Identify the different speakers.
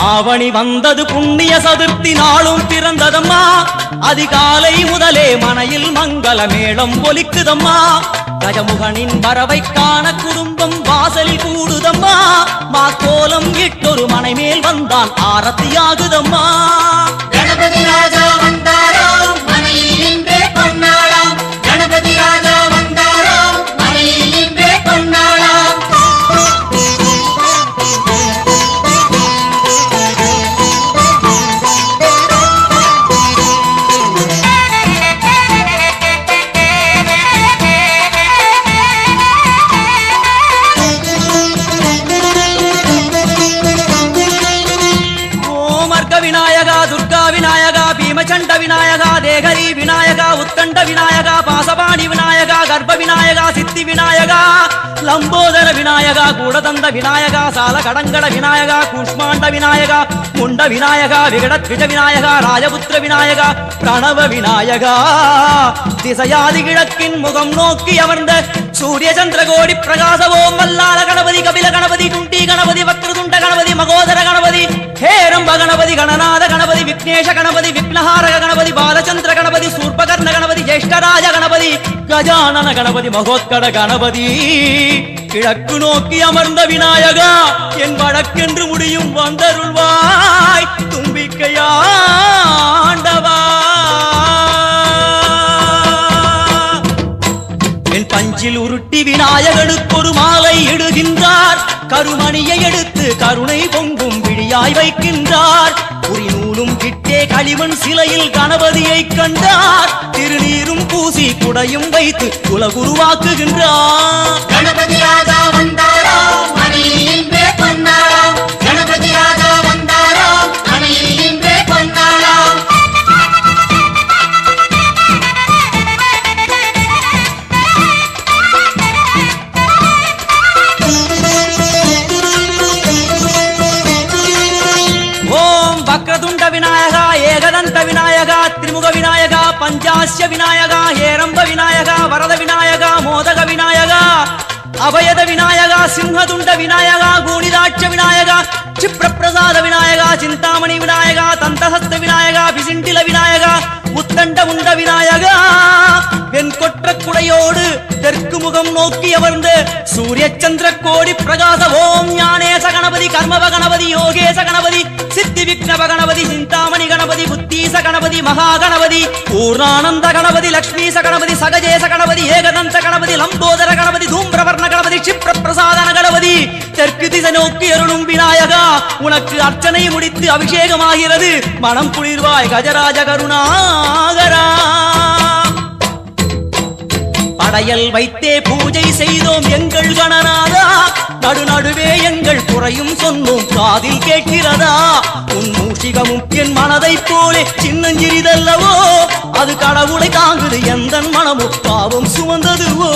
Speaker 1: ஆவணி வந்தது புண்ணிய சதுர்த்தி நாளும் பிறந்ததம்மா அதிகாலை முதலே மனையில் மங்கள மேளம் ஒலிக்குதம்மா கஜமுகனின் வரவை காண குடும்பம் வாசலில் கூடுதம்மா மாக்கோலம் இட்டொரு மனை மேல் வந்தான் ஆரத்தியாகுதம்மா
Speaker 2: கணபதி ராஜா வந்தாரோ மனையில் இன்றே பொன்னாளாம் கணபதி ராஜா வந்தாரோ மனையில் இன்றே பொன்னாளாம்
Speaker 1: விநாயகா துர்கா விநாயகா பீமச்சண்ட விநாயகா தேகரி விநாயகா உத்தண்ட விநாயகா பாசபாணி விநாயகா கர்ப்ப விநாயகா சித்தி விநாயகா லம்போதர விநாயகா கூடதந்த விநாயகா சால கடங்கட விநாயகா கூஷ்மாண்ட விநாயகா முண்ட விநாயகா விகடத்விஜ விநாயகா ராஜபுத்திர விநாயகா பிரணவ விநாயகா திசையாதி கிழக்கின் முகம் நோக்கி அமர்ந்த சூரிய சந்திரகோடி பிரகாசவோம் வல்லால கணபதி கபில கணபதி துண்டி கணபதி வக்ரதுண்ட கணபதி மகோதர கணபதி ஹேரம்ப கணபதி கணநாத கணபதி விக்னேஷ கணபதி விக்னஹாரக கணபதி பாலச்சந்திர கணபதி சூர்பகர்ண கணபதி ஜேஷ்டராஜ கணபதி கஜானன கணபதி மகோத்கட கணபதி கிழக்கு நோக்கி அமர்ந்த விநாயகா என் வழக்கென்று முடியும் வந்தருள்வாய் தும்பிக்கையாண்டவா என் பஞ்சில் உருட்டி விநாயகனுக்கு ஒரு மாலை இடுகின்றார் கருமணியை எடுத்து கருணை பொங்கும் விழியாய் வைக்கின்றார் குறிநூலும் கிட்டே களிமண் சிலையில் கணபதியை கண்டார் திருநீரும் பூசி குடையும் வைத்து குலகுருவாக்குகின்றார்
Speaker 2: கணபதி ராஜா வந்தாரோ மனையில் இன்றே பொன்னாளாம் கணபதி ராஜா வந்தாரோ மனையில் இன்றே பொன்னாளாம்
Speaker 1: வக்ரதுண்ட விநாயகா ஏகதந்த விநாயகா திரிமுக விநாயகா பஞ்சாஸ்ய விநாயகா ஹேரம்ப விநாயகா வரத விநாயகா மோதக விநாயகா அபயத விநாயகா சிம்ஹதுண்ட விநாயகா கூணிதாட்ச விநாயகா சிப்ரப்பிரசாத விநாயகா சிந்தாமணி விநாயகா தந்தஹஸ்த விநாயகா பிசிண்டில விநாயகா உத்தண்ட உண்ட விநாயகா வெண்கொற்ற குடையோடு தெற்கு முகம் நோக்கி அமர்ந்து சூரிய சந்திர கோடி பிரகாச ஓம் ஞானேச கணபதி கர்மவ கணபதி யோகேச கணபதி சித்தி விக்னவ கணபதி சிந்தாமணி கணபதி புத்தீச கணபதி மகா கணபதி பூர்ணானந்த கணபதி லக்ஷ்மீச கணபதி சகஜேச கணபதி ஏகதந்த கணபதி லம்போதர கணபதி தூம்பிரவர்ண கணபதி சிப்ரப்பிரசாதன கணபதி தெற்கு திசை நோக்கி அருளும் விநாயகா உனக்கு அர்ச்சனை முடித்து அபிஷேகமாகிறது மனம் குளிர்வாய் கஜராஜ கருணாகரா படையல் வைத்தே பூஜை செய்தோம் எங்கள் கணநாதா நடுநடுவே எங்கள் குறையும் சொன்னோம் காதில் கேட்கிறதா உன் மூஷிகமும் என் மனதை போலே சின்னஞ்சிறிதல்லவோ அது கடவுளை தாங்குது எந்த மனமும் பாவம் சுமந்ததுவோ